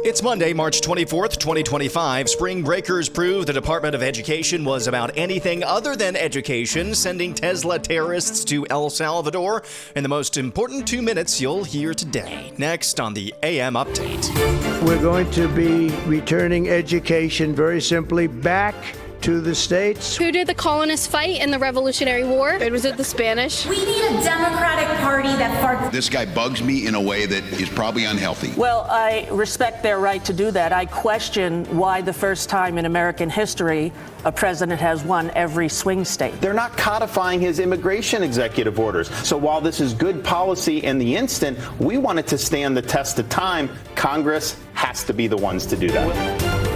It's Monday, March 24th, 2025. Spring breakers prove the Department of Education was about anything other than education, sending Tesla terrorists to El Salvador. In the most important 2 minutes you'll hear today. Next on the AM Update. We're going to be returning education very simply back to the states. Who did the colonists fight in the Revolutionary War? Was it the Spanish? We need a Democratic Party that This guy bugs me in a way that is probably unhealthy. Well, I respect their right to do that. I question why the first time in American history a president has won every swing state. They're not codifying his immigration executive orders. So while this is good policy in the instant, we want it to stand the test of time. Congress has to be the ones to do that.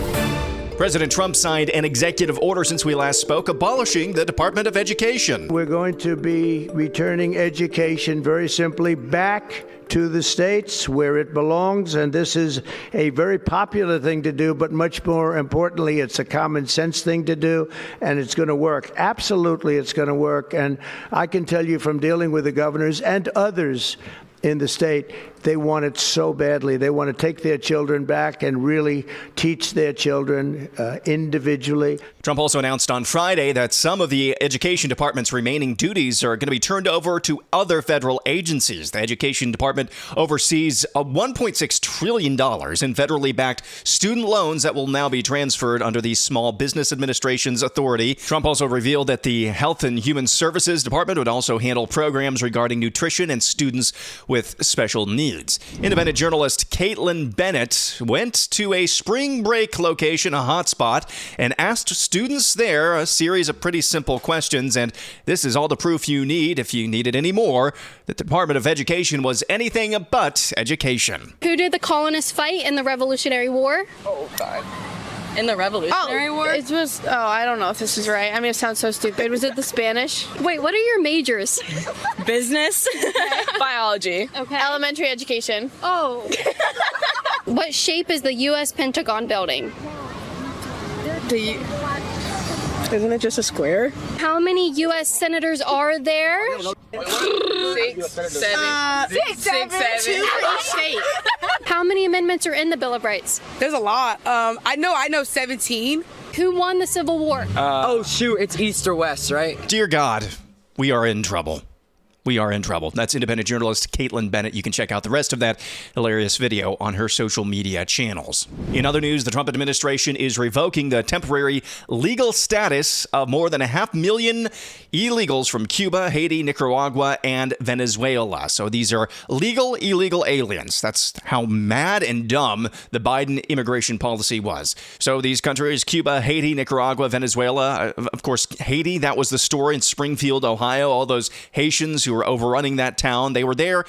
President Trump signed an executive order since we last spoke, abolishing the Department of Education. We're going to be returning education very simply back to the states where it belongs, and this is a very popular thing to do, but much more importantly, it's a common sense thing to do, and it's going to work. Absolutely, it's going to work, and I can tell you from dealing with the governors and others in the state, they want it so badly. They want to take their children back and really teach their children individually. Trump also announced on Friday that some of the education department's remaining duties are going to be turned over to other federal agencies. The education department oversees $1.6 trillion in federally backed student loans that will now be transferred under the Small Business Administration's authority. Trump also revealed that the Health and Human Services Department would also handle programs regarding nutrition and students with special needs. Independent journalist Caitlin Bennett went to a spring break location, a hotspot, and asked students there a series of pretty simple questions. And this is all the proof you need, if you needed any more, that the Department of Education was anything but education. Who did the colonists fight in the Revolutionary War? Oh, God. In the Revolutionary War? It was, I don't know if this is right. I mean, it sounds so stupid. Was it the Spanish? Wait, what are your majors? Business. Biology. Okay. elementary education. Oh. What shape is the U.S. Pentagon building? Isn't it just a square? How many U.S. senators are there? 6, 7. How many amendments are in the Bill of Rights? There's a lot. I know 17. Who won the Civil War? Oh, shoot. It's East or West, right? Dear God, we are in trouble. We are in trouble. That's independent journalist Caitlin Bennett. You can check out the rest of that hilarious video on her social media channels. In other news, the Trump administration is revoking the temporary legal status of more than 500,000 illegals from Cuba, Haiti, Nicaragua, and Venezuela. So these are legal, illegal aliens. That's how mad and dumb the Biden immigration policy was. So these countries, Cuba, Haiti, Nicaragua, Venezuela, of course, Haiti, that was the story in Springfield, Ohio, all those Haitians who were overrunning that town. They were there,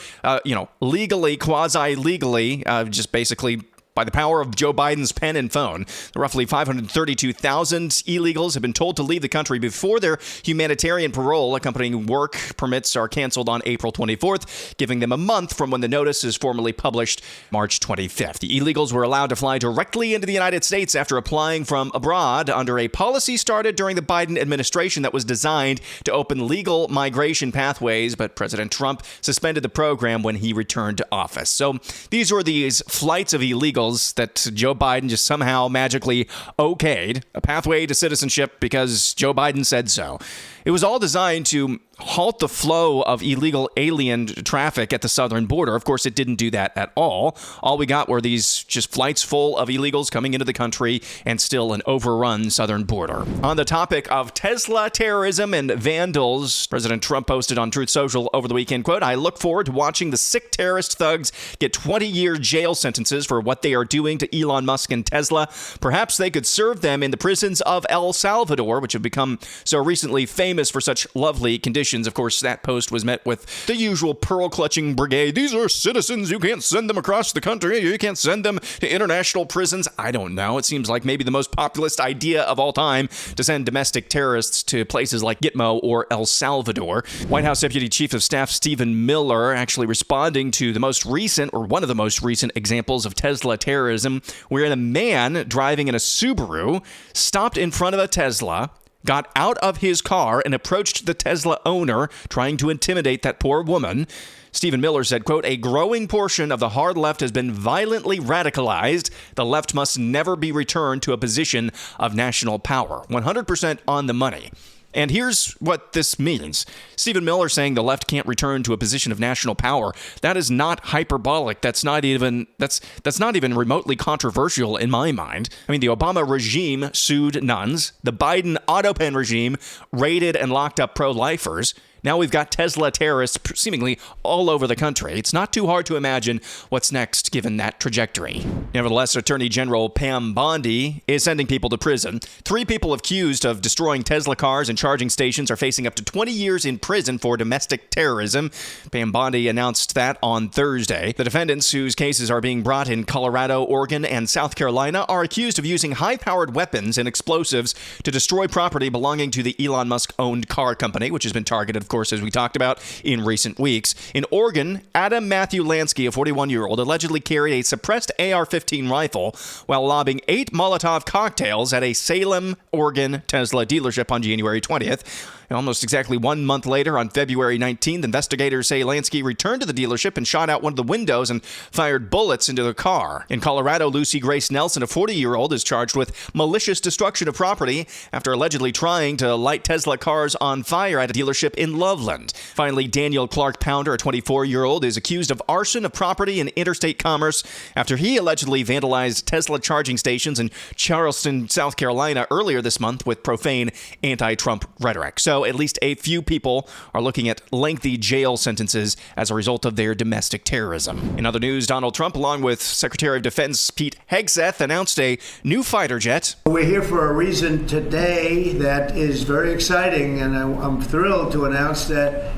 legally, quasi-legally, just basically by the power of Joe Biden's pen and phone. Roughly 532,000 illegals have been told to leave the country before their humanitarian parole accompanying work permits are canceled on April 24th, giving them a month from when the notice is formally published March 25th. The illegals were allowed to fly directly into the United States after applying from abroad under a policy started during the Biden administration that was designed to open legal migration pathways, but President Trump suspended the program when he returned to office. So these were these flights of illegals that Joe Biden just somehow magically okayed, a pathway to citizenship because Joe Biden said so. It was all designed to halt the flow of illegal alien traffic at the southern border. Of course, it didn't do that at all. All we got were these just flights full of illegals coming into the country and still an overrun southern border. On the topic of Tesla terrorism and vandals, President Trump posted on Truth Social over the weekend, quote, "I look forward to watching the sick terrorist thugs get 20-year jail sentences for what they are doing to Elon Musk and Tesla. Perhaps they could serve them in the prisons of El Salvador, which have become so recently famous for such lovely conditions." Of course, that post was met with the usual pearl-clutching brigade. These are citizens. You can't send them across the country. You can't send them to international prisons. I don't know. It seems like maybe the most populist idea of all time to send domestic terrorists to places like Gitmo or El Salvador. White House Deputy Chief of Staff Stephen Miller actually responding to the most recent, or one of the most recent examples of Tesla terrorism, wherein a man driving in a Subaru stopped in front of a Tesla, got out of his car and approached the Tesla owner, trying to intimidate that poor woman. Stephen Miller said, quote, "A growing portion of the hard left has been violently radicalized. The left must never be returned to a position of national power." 100% on the money. And here's what this means. Stephen Miller saying the left can't return to a position of national power. That is not hyperbolic. That's not even remotely controversial in my mind. I mean, the Obama regime sued nuns. The Biden autopen regime raided and locked up pro-lifers. Now we've got Tesla terrorists seemingly all over the country. It's not too hard to imagine what's next given that trajectory. Nevertheless, Attorney General Pam Bondi is sending people to prison. 3 people accused of destroying Tesla cars and charging stations are facing up to 20 years in prison for domestic terrorism. Pam Bondi announced that on Thursday. The defendants, whose cases are being brought in Colorado, Oregon, and South Carolina, are accused of using high-powered weapons and explosives to destroy property belonging to the Elon Musk-owned car company, which has been targeted, of course, as we talked about in recent weeks. In Oregon, Adam Matthew Lansky, a 41-year-old, allegedly carried a suppressed AR-15 rifle while lobbing 8 Molotov cocktails at a Salem, Oregon Tesla dealership on January 20th. Almost exactly 1 month later, on February 19th, investigators say Lansky returned to the dealership and shot out one of the windows and fired bullets into the car. In Colorado, Lucy Grace Nelson, a 40-year-old, is charged with malicious destruction of property after allegedly trying to light Tesla cars on fire at a dealership in Loveland. Finally, Daniel Clark Pounder, a 24-year-old, is accused of arson of property in interstate commerce after he allegedly vandalized Tesla charging stations in Charleston, South Carolina earlier this month with profane anti-Trump rhetoric. So at least a few people are looking at lengthy jail sentences as a result of their domestic terrorism. In other news, Donald Trump, along with Secretary of Defense Pete Hegseth, announced a new fighter jet. We're here for a reason today that is very exciting, and I'm thrilled to announce that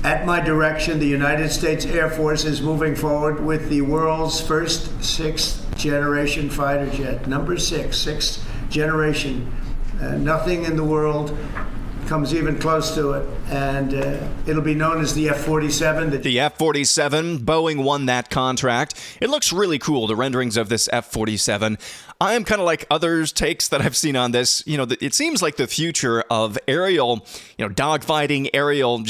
at my direction, the United States Air Force is moving forward with the world's first 6th generation fighter jet. Number 6, 6th generation. Nothing in the world comes even close to it, and it'll be known as the F-47. The F-47, Boeing won that contract. It looks really cool, the renderings of this F-47. I am kind of like others' takes that I've seen on this. You know, it seems like the future of aerial, dogfighting, aerial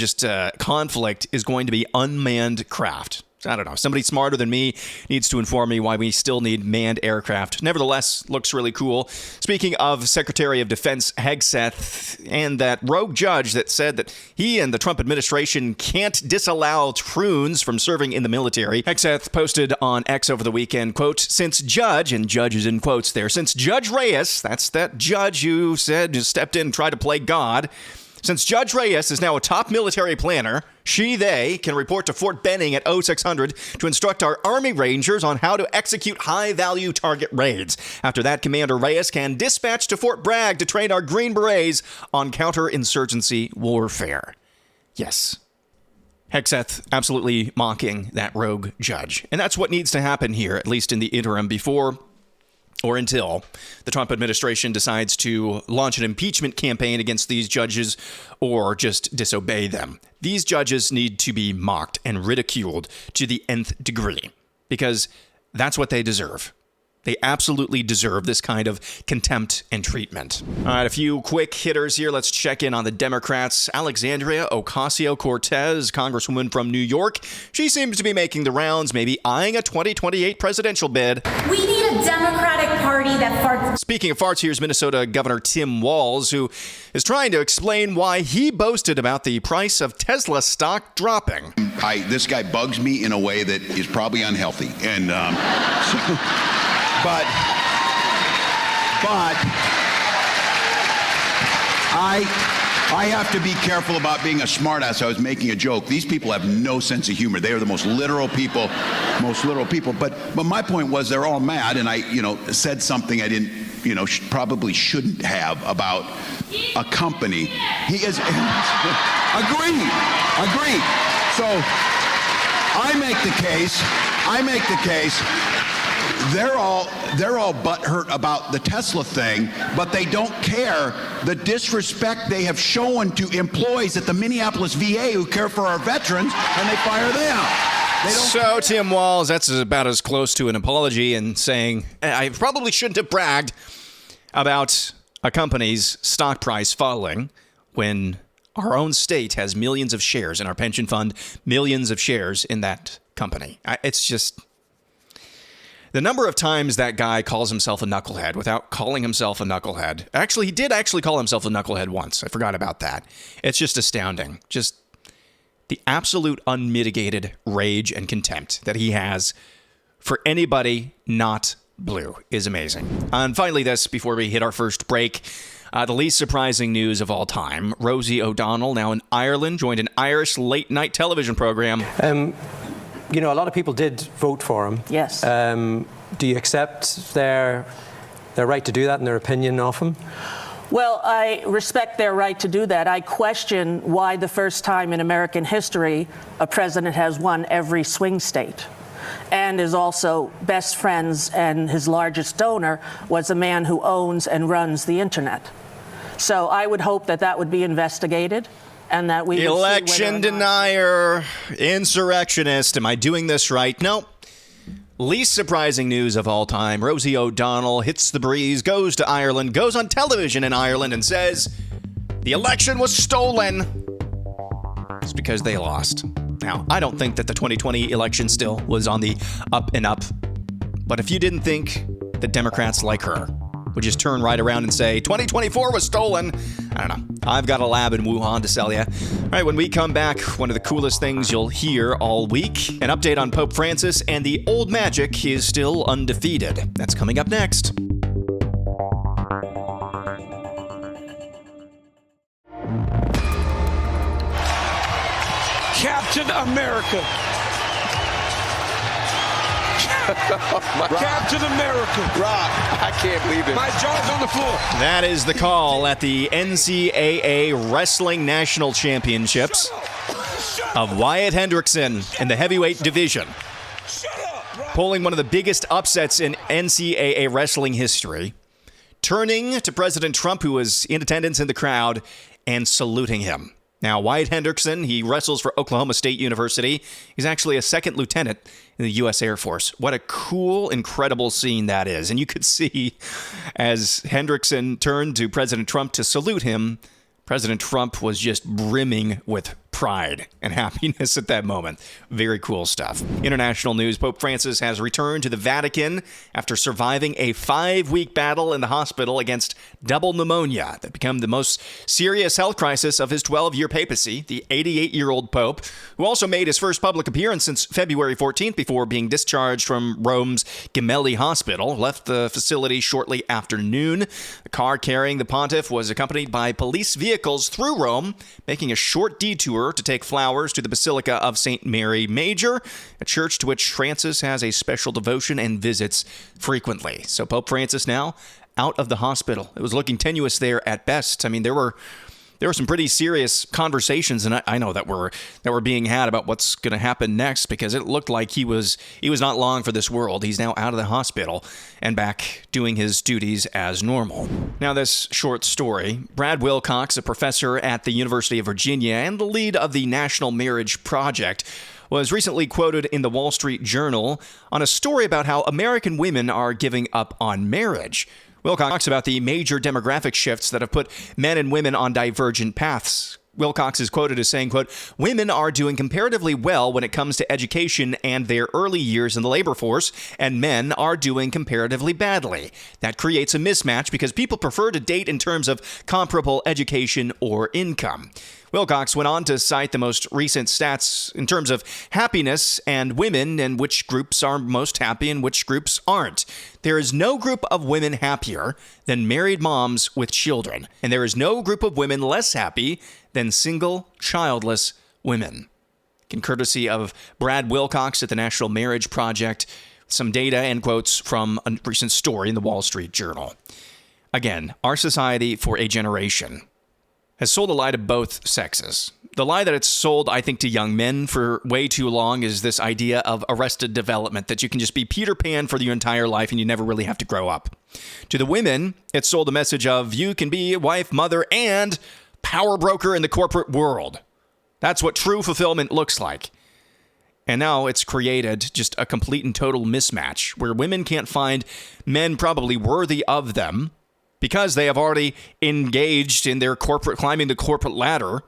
conflict is going to be unmanned craft. I don't know. Somebody smarter than me needs to inform me why we still need manned aircraft. Nevertheless, looks really cool. Speaking of Secretary of Defense Hegseth and that rogue judge that said that he and the Trump administration can't disallow troons from serving in the military, Hegseth posted on X over the weekend, quote, "Since Judge," and Judge is in quotes there, "since Judge Reyes," that's that judge who said just stepped in and tried to play God, "since Judge Reyes is now a top military planner, they can report to Fort Benning at 0600 to instruct our Army Rangers on how to execute high-value target raids. After that, Commander Reyes can dispatch to Fort Bragg to train our Green Berets on counterinsurgency warfare." Yes. Hegseth absolutely mocking that rogue judge. And that's what needs to happen here, at least in the interim, before or until the Trump administration decides to launch an impeachment campaign against these judges or just disobey them. These judges need to be mocked and ridiculed to the nth degree because that's what they deserve. They absolutely deserve this kind of contempt and treatment. All right, a few quick hitters here. Let's check in on the Democrats. Alexandria Ocasio-Cortez, Congresswoman from New York. She seems to be making the rounds, maybe eyeing a 2028 presidential bid. We need a Democratic Party that farts. Speaking of farts, here's Minnesota Governor Tim Walz, who is trying to explain why he boasted about the price of Tesla stock dropping. This guy bugs me in a way that is probably unhealthy. And But I have to be careful about being a smartass. I was making a joke. These people have no sense of humor. They are the most literal people. But my point was they're all mad, and I, said something I didn't, probably shouldn't have about a company. He is agreed. So I make the case. They're all butthurt about the Tesla thing, but they don't care the disrespect they have shown to employees at the Minneapolis VA who care for our veterans, and they fire them. So Tim Walz, that's about as close to an apology and saying, I probably shouldn't have bragged about a company's stock price falling when our own state has millions of shares in our pension fund, millions of shares in that company. It's just the number of times that guy calls himself a knucklehead without calling himself a knucklehead. Actually, he did actually call himself a knucklehead once. I forgot about that. It's just astounding. Just the absolute unmitigated rage and contempt that he has for anybody not blue is amazing. And finally, this, before we hit our first break, the least surprising news of all time. Rosie O'Donnell, now in Ireland, joined an Irish late-night television program. You know, a lot of people did vote for him. Yes. Do you accept their right to do that and their opinion of him? Well, I respect their right to do that. I question why the first time in American history a president has won every swing state and is also best friends, and his largest donor was a man who owns and runs the internet. So I would hope that that would be investigated and that we election denier, insurrectionist. Am I doing this right? No. Least surprising news of all time. Rosie O'Donnell hits the breeze, goes to Ireland, goes on television in Ireland and says the election was stolen. It's because they lost. Now, I don't think that the 2020 election still was on the up and up. But if you didn't think that Democrats like her would just turn right around and say 2024 was stolen, I don't know. I've got a lab in Wuhan to sell you. All right, when we come back, one of the coolest things you'll hear all week, an update on Pope Francis, and the old magic is still undefeated. That's coming up next. Captain America. Captain America. Rob, I can't believe it. My jaw's on the floor. That is the call at the NCAA Wrestling National Championships of Wyatt Hendrickson in the heavyweight division. Pulling one of the biggest upsets in NCAA wrestling history, turning to President Trump, who was in attendance in the crowd, and saluting him. Now, Wyatt Hendrickson, he wrestles for Oklahoma State University. He's actually a second lieutenant in the U.S. Air Force. What a cool, incredible scene that is. And you could see as Hendrickson turned to President Trump to salute him, President Trump was just brimming with pride and happiness at that moment. Very cool stuff. International news, Pope Francis has returned to the Vatican after surviving a 5-week battle in the hospital against double pneumonia that became the most serious health crisis of his 12-year papacy. The 88-year-old Pope, who also made his first public appearance since February 14th before being discharged from Rome's Gemelli Hospital, left the facility shortly after noon. The car carrying the pontiff was accompanied by police vehicles through Rome, making a short detour to take flowers to the Basilica of St. Mary Major, a church to which Francis has a special devotion and visits frequently. So Pope Francis now out of the hospital. It was looking tenuous there at best. I mean, there were some pretty serious conversations, and I know that were being had about what's going to happen next, because it looked like he was not long for this world. He's now out of the hospital and back doing his duties as normal. Now, this short story. Brad Wilcox, a professor at the University of Virginia and the lead of the National Marriage Project, was recently quoted in the Wall Street Journal on a story about how American women are giving up on marriage. Wilcox talks about the major demographic shifts that have put men and women on divergent paths. Wilcox is quoted as saying, quote, "Women are doing comparatively well when it comes to education and their early years in the labor force, and men are doing comparatively badly. That creates a mismatch because people prefer to date in terms of comparable education or income." Wilcox went on to cite the most recent stats in terms of happiness and women and which groups are most happy and which groups aren't. There is no group of women happier than married moms with children, and there is no group of women less happy than single, childless women. Courtesy of Brad Wilcox at the National Marriage Project, some data and quotes from a recent story in the Wall Street Journal. Again, our society for a generation has sold a lie to both sexes. The lie that it's sold, I think, to young men for way too long is this idea of arrested development, that you can just be Peter Pan for your entire life and you never really have to grow up. To the women, it's sold a message of you can be a wife, mother, and power broker in the corporate world. That's what true fulfillment looks like. And now it's created just a complete and total mismatch where women can't find men probably worthy of them because they have already engaged in their climbing the corporate ladder,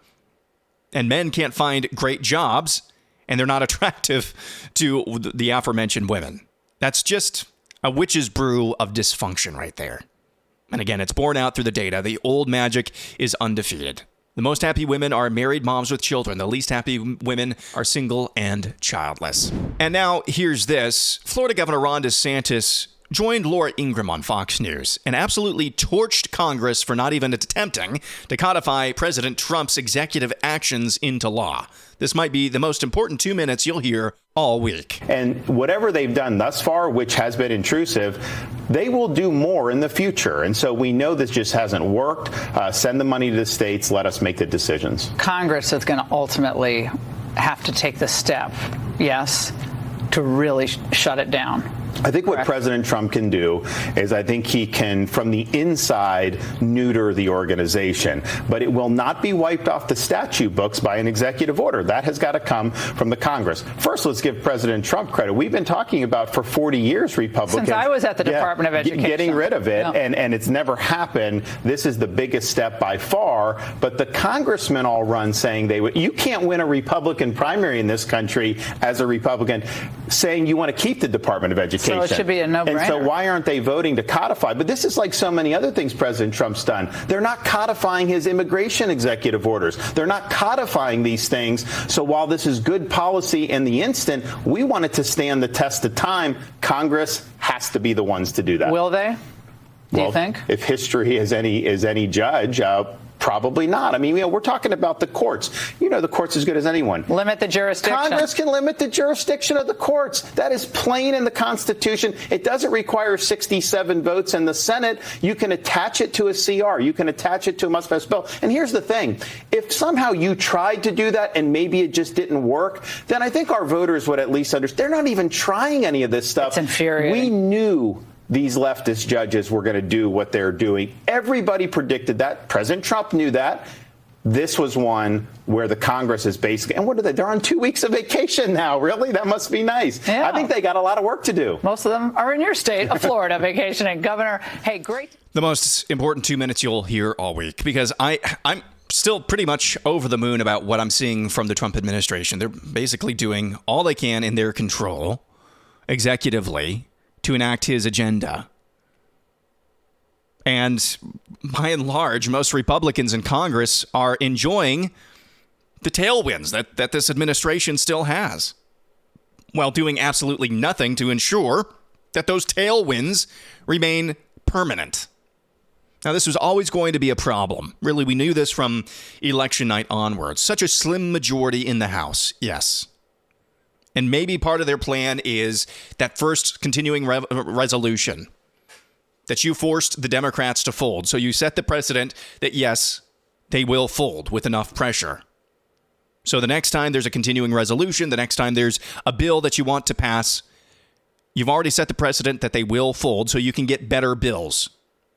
and men can't find great jobs, and they're not attractive to the aforementioned women. That's just a witch's brew of dysfunction right there. And again, it's borne out through the data. The old magic is undefeated. The most happy women are married moms with children. The least happy women are single and childless. And now here's this. Florida Governor Ron DeSantis joined Laura Ingraham on Fox News and absolutely torched Congress for not even attempting to codify President Trump's executive actions into law. This might be the most important 2 minutes you'll hear all week. And whatever they've done thus far, which has been intrusive, they will do more in the future. And so we know this just hasn't worked. Send the money to the states. Let us make the decisions. Congress is going to ultimately have to take the step, yes, to really shut it down. I think what President Trump can do is I think he can, from the inside, neuter the organization. But it will not be wiped off the statute books by an executive order. That has got to come from the Congress. First, let's give President Trump credit. We've been talking about for 40 years, Republicans. Since I was at the Department of Education. Getting rid of it, and it's never happened. This is the biggest step by far. But the congressmen all run saying you can't win a Republican primary in this country as a Republican saying you want to keep the Department of Education. So it should be a no-brainer. And so why aren't they voting to codify? But this is like so many other things President Trump's done. They're not codifying his immigration executive orders. They're not codifying these things. So while this is good policy in the instant, we want it to stand the test of time. Congress has to be the ones to do that. Will they? Do you think? If history is any judge, probably not. I mean, we're talking about the courts. The court's as good as anyone. Limit the jurisdiction. Congress can limit the jurisdiction of the courts. That is plain in the Constitution. It doesn't require 67 votes in the Senate. You can attach it to a CR. You can attach it to a must-pass bill. And here's the thing. If somehow you tried to do that and maybe it just didn't work, then I think our voters would at least understand. They're not even trying any of this stuff. It's infuriating. We knew these leftist judges were going to do what they're doing. Everybody predicted that. President Trump knew that. This was one where the Congress is basically, and what are they? They're on 2 weeks of vacation now. Really? That must be nice. Yeah. I think they got a lot of work to do. Most of them are in your state of Florida vacationing. Governor, hey, great. The most important 2 minutes you'll hear all week, because I'm still pretty much over the moon about what I'm seeing from the Trump administration. They're basically doing all they can in their control, executively, to enact his agenda. And by and large, most Republicans in Congress are enjoying the tailwinds that this administration still has, while doing absolutely nothing to ensure that those tailwinds remain permanent. Now, this was always going to be a problem. Really, we knew this from election night onwards. Such a slim majority in the House, yes. And maybe part of their plan is that first continuing resolution that you forced the Democrats to fold. So you set the precedent that, yes, they will fold with enough pressure. So the next time there's a continuing resolution, the next time there's a bill that you want to pass, you've already set the precedent that they will fold so you can get better bills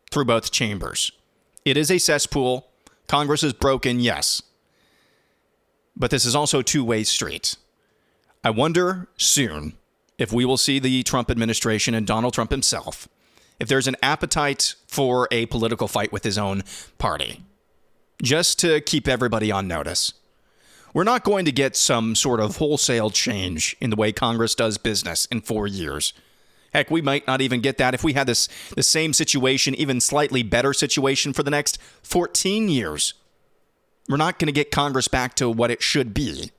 through both chambers. It is a cesspool. Congress is broken, yes. But this is also a two-way street. I wonder soon if we will see the Trump administration and Donald Trump himself, if there's an appetite for a political fight with his own party, just to keep everybody on notice. We're not going to get some sort of wholesale change in the way Congress does business in 4 years. Heck, we might not even get that if we had the same situation, even slightly better situation for the next 14 years. We're not going to get Congress back to what it should be.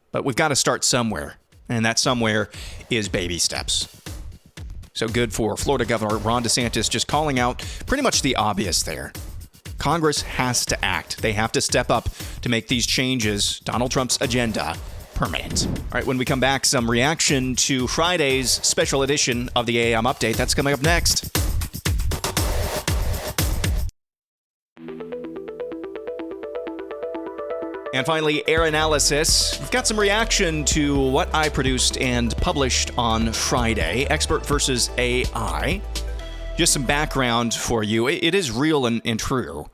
But we've got to start somewhere, and that somewhere is baby steps. So good for Florida Governor Ron DeSantis just calling out pretty much the obvious there. Congress has to act. They have to step up to make these changes, Donald Trump's agenda, permanent. All right, when we come back, some reaction to Friday's special edition of the AM Update. That's coming up next. And finally, air analysis. We've got some reaction to what I produced and published on Friday, Expert versus AI. Just some background for you. It is real and true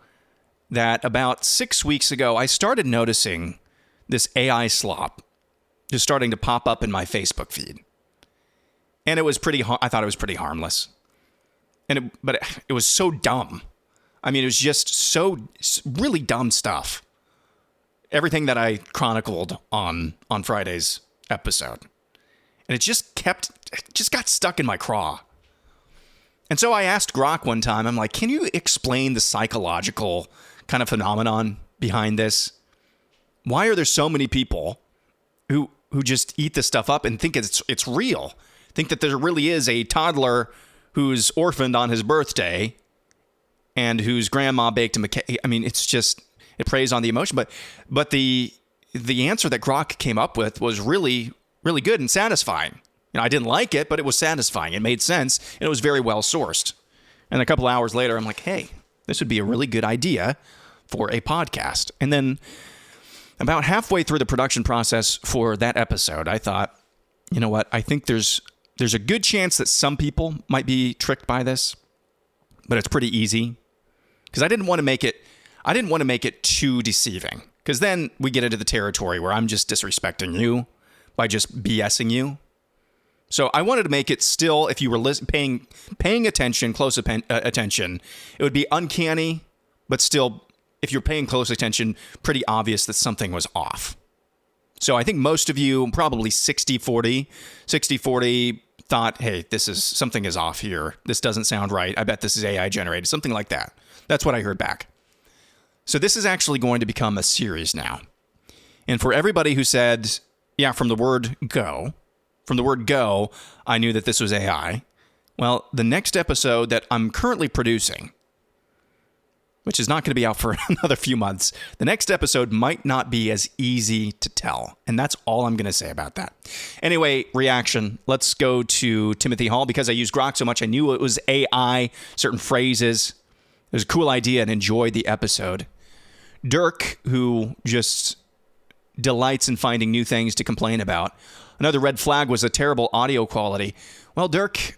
that about 6 weeks ago, I started noticing this AI slop just starting to pop up in my Facebook feed. And it was I thought it was pretty harmless. But it was so dumb. I mean, it was just really dumb stuff. Everything that I chronicled on Friday's episode. And it just got stuck in my craw. And so I asked Grok one time, I'm like, can you explain the psychological kind of phenomenon behind this? Why are there so many people who just eat this stuff up and think it's real? Think that there really is a toddler who's orphaned on his birthday and whose grandma baked him a cake. I mean, it's just, it preys on the emotion. But the answer that Grok came up with was really, really good and satisfying. I didn't like it, but it was satisfying. It made sense, and it was very well sourced. And a couple hours later, I'm like, hey, this would be a really good idea for a podcast. And then about halfway through the production process for that episode, I thought, you know what? I think there's a good chance that some people might be tricked by this, but it's pretty easy. Because I didn't want to make it too deceiving. Because then we get into the territory where I'm just disrespecting you by just BSing you. So I wanted to make it still, if you were paying attention, close attention, it would be uncanny, but still, if you're paying close attention, pretty obvious that something was off. So I think most of you, probably 60-40 thought, hey, something is off here. This doesn't sound right. I bet this is AI generated, something like that. That's what I heard back. So this is actually going to become a series now. And for everybody who said, yeah, from the word go, I knew that this was AI. Well, the next episode that I'm currently producing, which is not going to be out for another few months, the next episode might not be as easy to tell. And that's all I'm going to say about that. Anyway, reaction. Let's go to Timothy Hall. Because I use Grok so much, I knew it was AI, certain phrases. It was a cool idea and enjoyed the episode. Dirk, who just delights in finding new things to complain about. Another red flag was the terrible audio quality. Well, Dirk,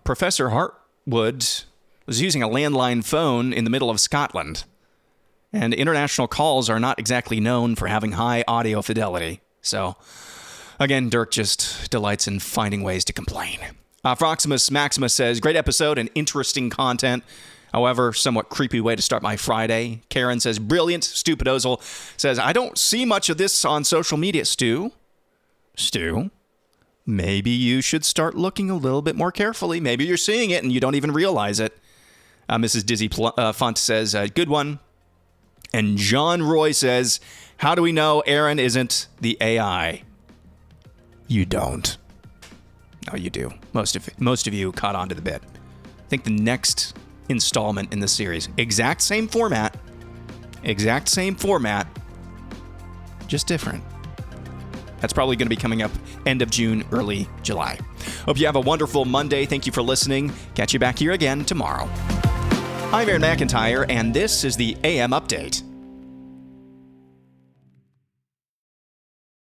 Professor Hartwood was using a landline phone in the middle of Scotland. And international calls are not exactly known for having high audio fidelity. So, again, Dirk just delights in finding ways to complain. Froximus Maximus says, great episode and interesting content. However, somewhat creepy way to start my Friday. Karen says, brilliant. Stupid Ozil says, I don't see much of this on social media, Stu, maybe you should start looking a little bit more carefully. Maybe you're seeing it and you don't even realize it. Mrs. Dizzy Font says, good one. And John Roy says, how do we know Aaron isn't the AI? You don't. No, you do. Most of you caught on to the bit. I think the next installment in the series, exact same format, just different. That's probably going to be coming up end of June, early July. Hope you have a wonderful Monday. Thank you for listening. Catch you back here again tomorrow. I'm Aaron McIntire, and this is the AM Update.